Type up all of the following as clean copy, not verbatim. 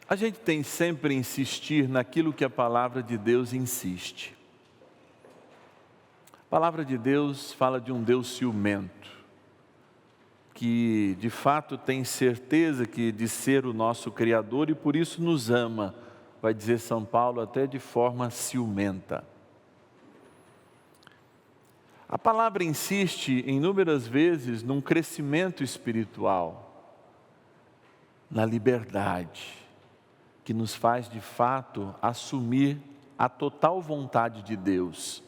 A gente tem sempre a insistir naquilo que a palavra de Deus insiste. A palavra de Deus fala de um Deus ciumento, que de fato tem certeza de ser o nosso Criador e por isso nos ama, vai dizer São Paulo, até de forma ciumenta. A palavra insiste inúmeras vezes num crescimento espiritual, na liberdade, que nos faz de fato assumir a total vontade de Deus,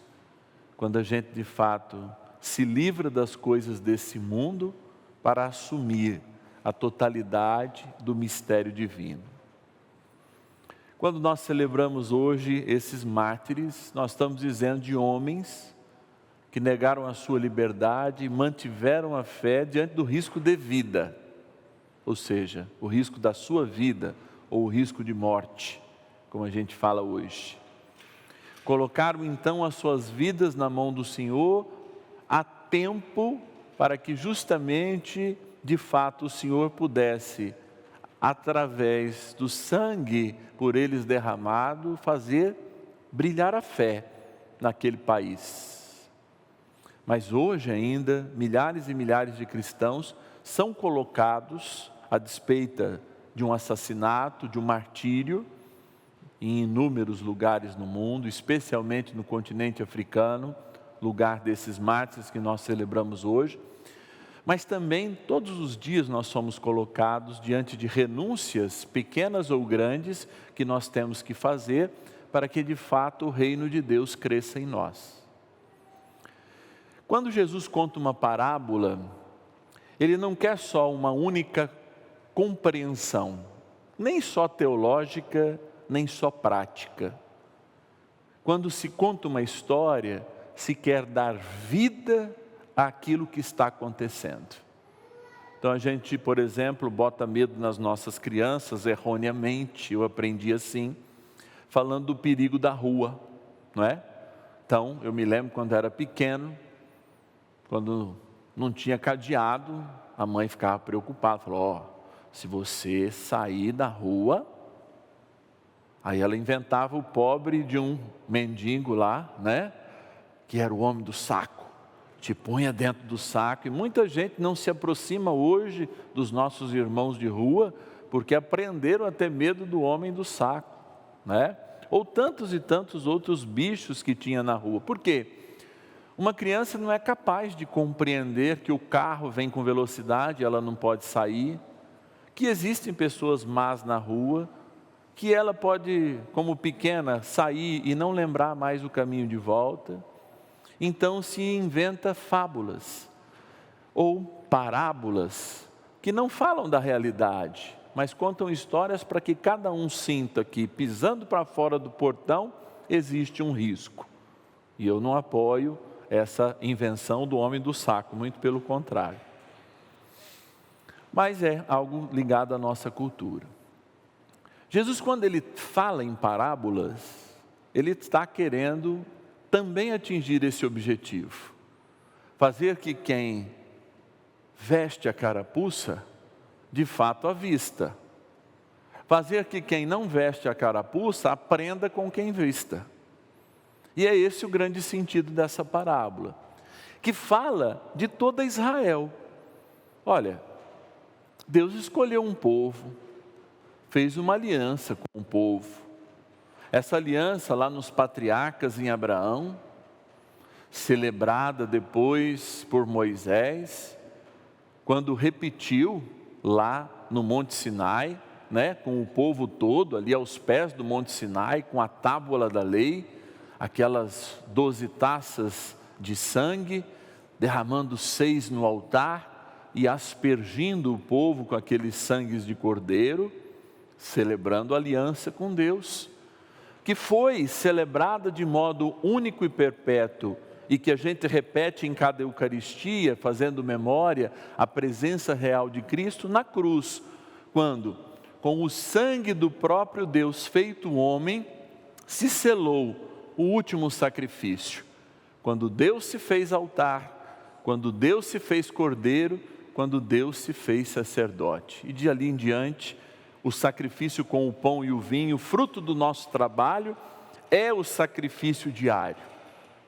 quando a gente de fato se livra das coisas desse mundo para assumir a totalidade do mistério divino. Quando nós celebramos hoje esses mártires, nós estamos dizendo de homens que negaram a sua liberdade e mantiveram a fé diante do risco de vida, ou seja, o risco da sua vida ou o risco de morte, como a gente fala hoje. Colocaram então as suas vidas na mão do Senhor a tempo para que justamente, de fato, o Senhor pudesse, através do sangue por eles derramado, fazer brilhar a fé naquele país. Mas hoje ainda, milhares e milhares de cristãos são colocados, a despeito de um assassinato, de um martírio, em inúmeros lugares no mundo, especialmente no continente africano, lugar desses mártires que nós celebramos hoje. Mas também, todos os dias nós somos colocados diante de renúncias, pequenas ou grandes, que nós temos que fazer para que de fato o reino de Deus cresça em nós. Quando Jesus conta uma parábola, ele não quer só uma única compreensão, nem só teológica, nem só prática. Quando se conta uma história, se quer dar vida àquilo que está acontecendo. Então a gente, por exemplo, bota medo nas nossas crianças erroneamente, eu aprendi assim, falando do perigo da rua, não é? Então, eu me lembro quando era pequeno, quando não tinha cadeado, a mãe ficava preocupada, falou, se você sair da rua, aí ela inventava o pobre de um mendigo lá, né? Que era o homem do saco, te punha dentro do saco, e muita gente não se aproxima hoje dos nossos irmãos de rua, porque aprenderam a ter medo do homem do saco, né? Ou tantos e tantos outros bichos que tinha na rua. Por quê? Uma criança não é capaz de compreender que o carro vem com velocidade, ela não pode sair, que existem pessoas más na rua, que ela pode, como pequena, sair e não lembrar mais o caminho de volta. Então se inventa fábulas ou parábolas que não falam da realidade, mas contam histórias para que cada um sinta que pisando para fora do portão existe um risco. E eu não apoio essa invenção do homem do saco, muito pelo contrário. Mas é algo ligado à nossa cultura. Jesus, quando ele fala em parábolas, ele está querendo também atingir esse objetivo. Fazer que quem veste a carapuça, de fato a vista. Fazer que quem não veste a carapuça, aprenda com quem vista. E é esse o grande sentido dessa parábola, que fala de toda Israel. Olha, Deus escolheu um povo, fez uma aliança com o povo. Essa aliança lá nos patriarcas em Abraão, celebrada depois por Moisés, quando repetiu lá no Monte Sinai, né, com o povo todo ali aos pés do Monte Sinai, com a tábua da lei, aquelas 12 taças de sangue, derramando 6 no altar e aspergindo o povo com aqueles sangues de cordeiro, celebrando a aliança com Deus, que foi celebrada de modo único e perpétuo, e que a gente repete em cada Eucaristia, fazendo memória a presença real de Cristo na cruz, quando, com o sangue do próprio Deus feito homem, se selou o último sacrifício. Quando Deus se fez altar, quando Deus se fez cordeiro, quando Deus se fez sacerdote. E de ali em diante, o sacrifício com o pão e o vinho, fruto do nosso trabalho, é o sacrifício diário,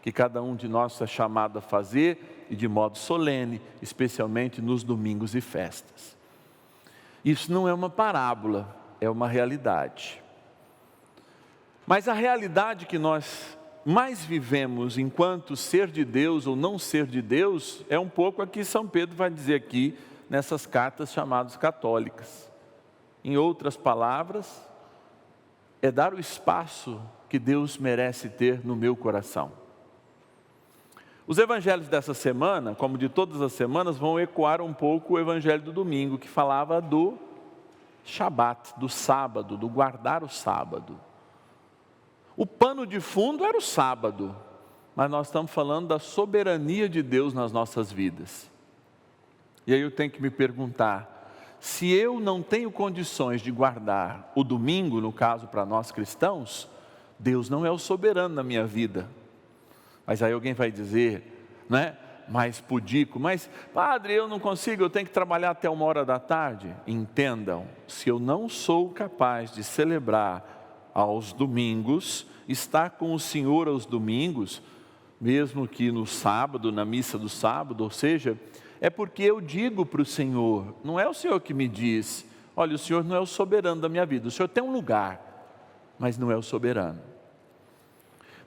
que cada um de nós é chamado a fazer, e de modo solene, especialmente nos domingos e festas. Isso não é uma parábola, é uma realidade. Mas a realidade que nós mais vivemos enquanto ser de Deus ou não ser de Deus, é um pouco a que São Pedro vai dizer aqui, nessas cartas chamadas católicas. Em outras palavras, é dar o espaço que Deus merece ter no meu coração. Os evangelhos dessa semana, como de todas as semanas, vão ecoar um pouco o evangelho do domingo, que falava do Shabat, do sábado, do guardar o sábado. O pano de fundo era o sábado, mas nós estamos falando da soberania de Deus nas nossas vidas. E aí eu tenho que me perguntar, se eu não tenho condições de guardar o domingo, no caso para nós cristãos, Deus não é o soberano na minha vida. Mas aí alguém vai dizer, né? Mais pudico, mas padre, eu não consigo, eu tenho que trabalhar até 1h da tarde. Entendam, se eu não sou capaz de celebrar aos domingos, estar com o Senhor aos domingos, mesmo que no sábado, na missa do sábado, ou seja, é porque eu digo para o Senhor, não é o Senhor que me diz, olha, o Senhor não é o soberano da minha vida, o Senhor tem um lugar, mas não é o soberano.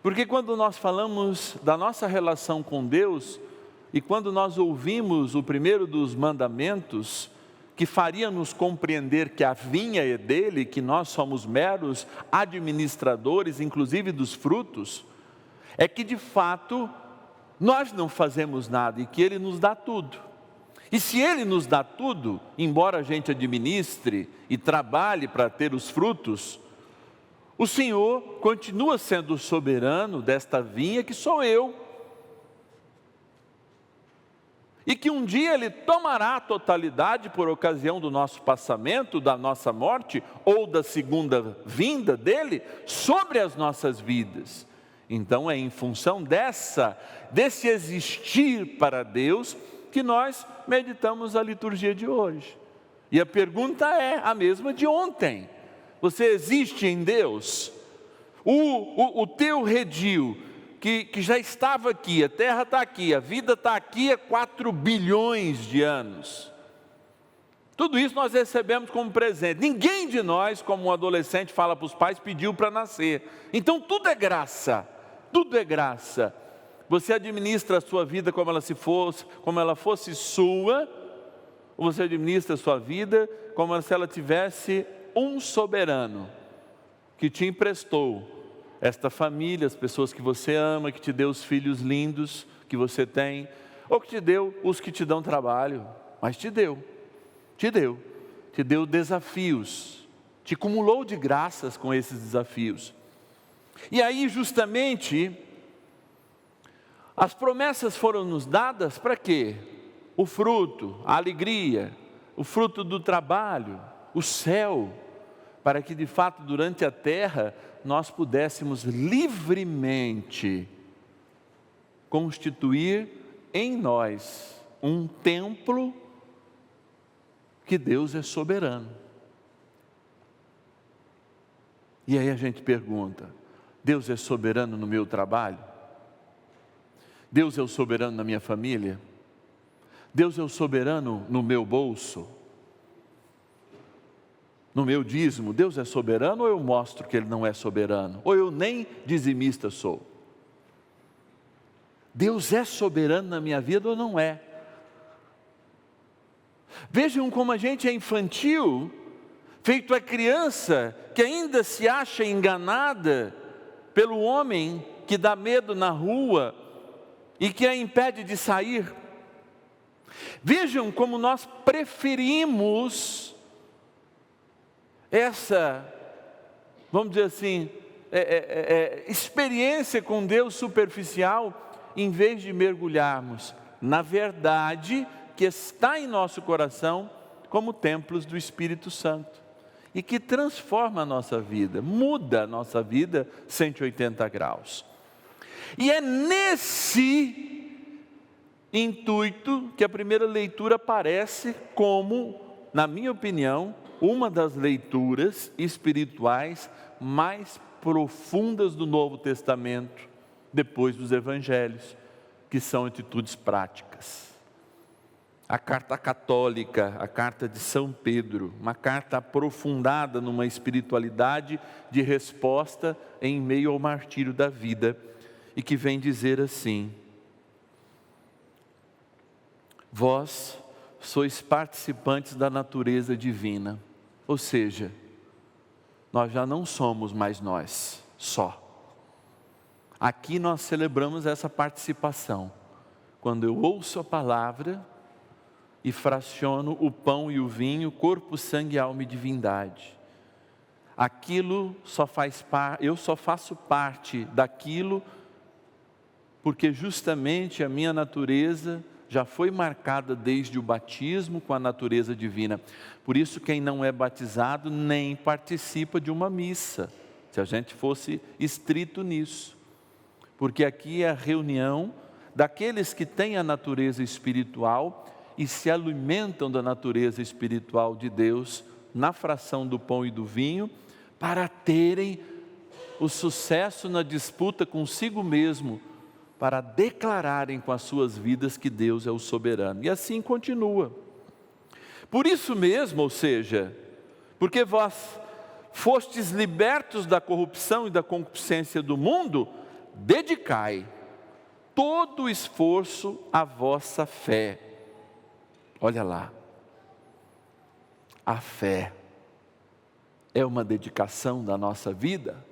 Porque quando nós falamos da nossa relação com Deus, e quando nós ouvimos o primeiro dos mandamentos, que faria nos compreender que a vinha é dele, que nós somos meros administradores, inclusive dos frutos, é que de fato nós não fazemos nada e que ele nos dá tudo. E se ele nos dá tudo, embora a gente administre e trabalhe para ter os frutos, o Senhor continua sendo o soberano desta vinha que sou eu. E que um dia Ele tomará a totalidade por ocasião do nosso passamento, da nossa morte, ou da segunda vinda dEle, sobre as nossas vidas. Então é em função desse existir para Deus, que nós meditamos a liturgia de hoje. E a pergunta é a mesma de ontem: você existe em Deus? O teu redil, que já estava aqui, a terra está aqui, a vida está aqui há 4 bilhões de anos. Tudo isso nós recebemos como presente. Ninguém de nós, como um adolescente fala para os pais, pediu para nascer. Então tudo é graça, tudo é graça. Você administra a sua vida como ela fosse sua, ou você administra a sua vida como se ela tivesse um soberano que te emprestou esta família, as pessoas que você ama, que te deu os filhos lindos que você tem, ou que te deu os que te dão trabalho, mas te deu desafios, te acumulou de graças com esses desafios. E aí justamente, as promessas foram nos dadas para quê? O fruto, a alegria, o fruto do trabalho, o céu, para que de fato durante a terra nós pudéssemos livremente constituir em nós um templo que Deus é soberano. E aí a gente pergunta, Deus é soberano no meu trabalho? Deus é o soberano na minha família? Deus é o soberano no meu bolso? No meu dízimo, Deus é soberano ou eu mostro que Ele não é soberano? Ou eu nem dizimista sou? Deus é soberano na minha vida ou não é? Vejam como a gente é infantil, feito a criança que ainda se acha enganada pelo homem que dá medo na rua e que a impede de sair. Vejam como nós preferimos essa, vamos dizer assim, experiência com Deus superficial, em vez de mergulharmos na verdade que está em nosso coração como templos do Espírito Santo e que transforma a nossa vida, muda a nossa vida 180 graus. E é nesse intuito que a primeira leitura parece como, na minha opinião, uma das leituras espirituais mais profundas do Novo Testamento, depois dos Evangelhos, que são atitudes práticas. A carta católica, a carta de São Pedro, uma carta aprofundada numa espiritualidade de resposta em meio ao martírio da vida, e que vem dizer assim: vós sois participantes da natureza divina, ou seja, nós já não somos mais nós, só. Aqui nós celebramos essa participação, quando eu ouço a palavra e fraciono o pão e o vinho, corpo, sangue, alma e divindade. Aquilo só faz parte, eu só faço parte daquilo, porque justamente a minha natureza já foi marcada desde o batismo com a natureza divina. Por isso quem não é batizado nem participa de uma missa, se a gente fosse estrito nisso. Porque aqui é a reunião daqueles que têm a natureza espiritual e se alimentam da natureza espiritual de Deus na fração do pão e do vinho, para terem o sucesso na disputa consigo mesmo, para declararem com as suas vidas que Deus é o soberano. E assim continua. Por isso mesmo, ou seja, porque vós fostes libertos da corrupção e da concupiscência do mundo, dedicai todo o esforço à vossa fé. Olha lá, a fé é uma dedicação da nossa vida.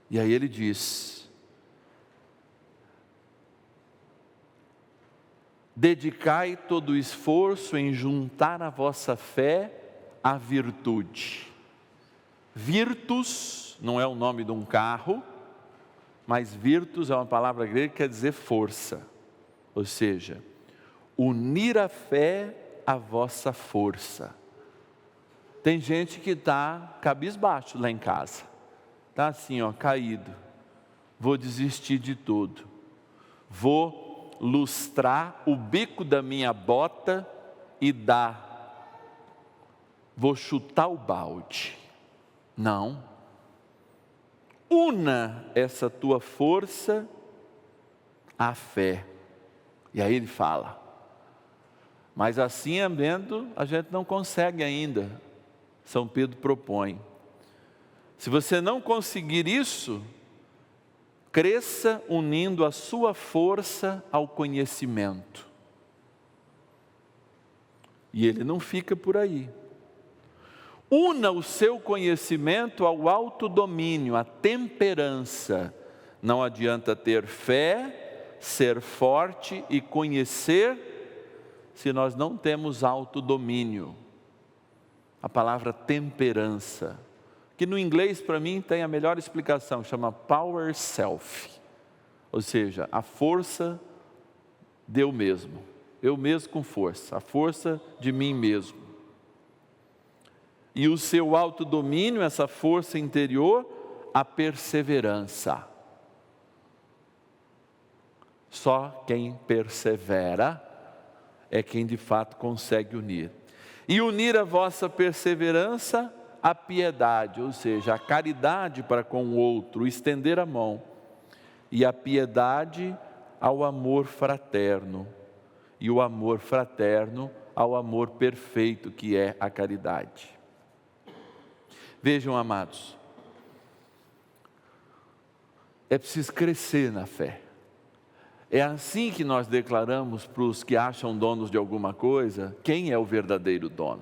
E aí ele diz: dedicai todo o esforço em juntar a vossa fé à virtude. Virtus não é o nome de um carro, mas virtus é uma palavra grega que quer dizer força. Ou seja, unir a fé à vossa força. Tem gente que está cabisbaixo lá em casa. Está assim, caído. Vou desistir de tudo. Vou lustrar o bico da minha bota e vou chutar o balde. Não. Una essa tua força à fé. E aí ele fala: mas assim andando, a gente não consegue ainda. São Pedro propõe: se você não conseguir isso, cresça unindo a sua força ao conhecimento. E ele não fica por aí. Una o seu conhecimento ao autodomínio, à temperança. Não adianta ter fé, ser forte e conhecer, se nós não temos autodomínio. A palavra temperança, que no inglês para mim tem a melhor explicação, chama power self. Ou seja, a força de eu mesmo com força, a força de mim mesmo. E o seu autodomínio, essa força interior, a perseverança. Só quem persevera é quem de fato consegue unir. E unir a vossa perseverança à piedade, ou seja, a caridade para com o outro, estender a mão. E a piedade ao amor fraterno. E o amor fraterno ao amor perfeito, que é a caridade. Vejam, amados, é preciso crescer na fé. É assim que nós declaramos para os que acham donos de alguma coisa, quem é o verdadeiro dono.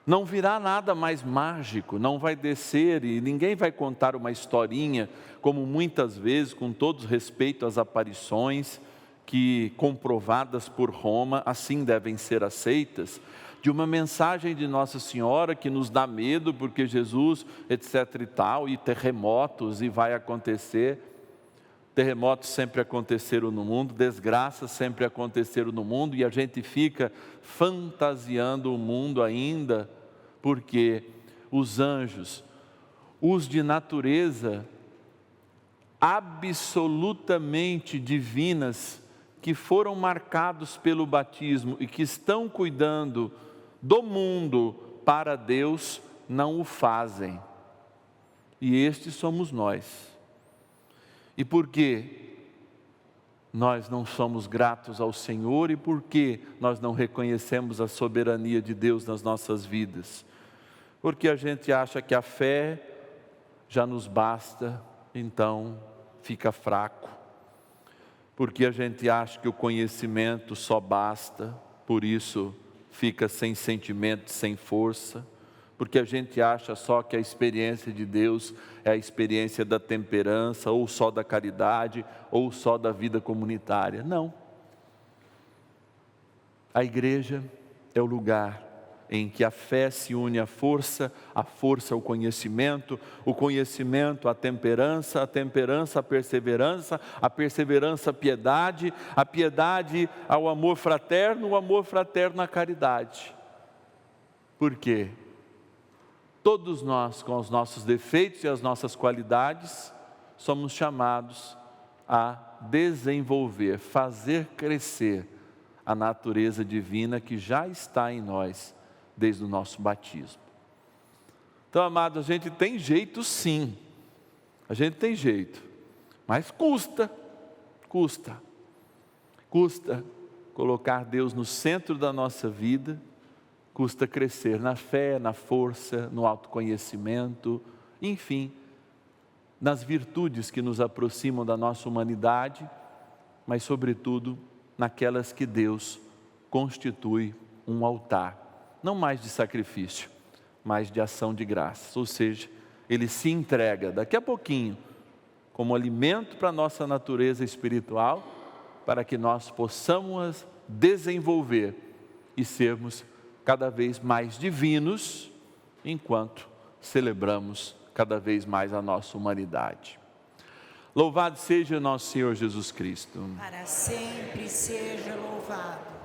Não virá nada mais mágico, não vai descer e ninguém vai contar uma historinha, como muitas vezes, com todo respeito às aparições, que comprovadas por Roma, assim devem ser aceitas, de uma mensagem de Nossa Senhora que nos dá medo, porque Jesus, etc e tal, e terremotos, e vai acontecer. Terremotos sempre aconteceram no mundo, desgraças sempre aconteceram no mundo, e a gente fica fantasiando o mundo ainda, porque os anjos, os de natureza absolutamente divinas, que foram marcados pelo batismo e que estão cuidando do mundo para Deus não o fazem. E estes somos nós. E por que nós não somos gratos ao Senhor e por que nós não reconhecemos a soberania de Deus nas nossas vidas? Porque a gente acha que a fé já nos basta, então fica fraco. Porque a gente acha que o conhecimento só basta, por isso fica sem sentimento, sem força. Porque a gente acha só que a experiência de Deus é a experiência da temperança, ou só da caridade, ou só da vida comunitária. Não. A igreja é o lugar em que a fé se une à força ao conhecimento, o conhecimento à temperança, a temperança à perseverança, a perseverança à piedade, a piedade ao amor fraterno, o amor fraterno à caridade. Por quê? Todos nós, com os nossos defeitos e as nossas qualidades, somos chamados a desenvolver, fazer crescer a natureza divina que já está em nós desde o nosso batismo. Então, amados, a gente tem jeito sim, a gente tem jeito, mas custa colocar Deus no centro da nossa vida, custa crescer na fé, na força, no autoconhecimento, enfim, nas virtudes que nos aproximam da nossa humanidade, mas sobretudo naquelas que Deus constitui um altar, não mais de sacrifício, mas de ação de graças, ou seja, Ele se entrega daqui a pouquinho como alimento para a nossa natureza espiritual, para que nós possamos desenvolver e sermos cada vez mais divinos, enquanto celebramos cada vez mais a nossa humanidade. Louvado seja nosso Senhor Jesus Cristo. Para sempre seja louvado.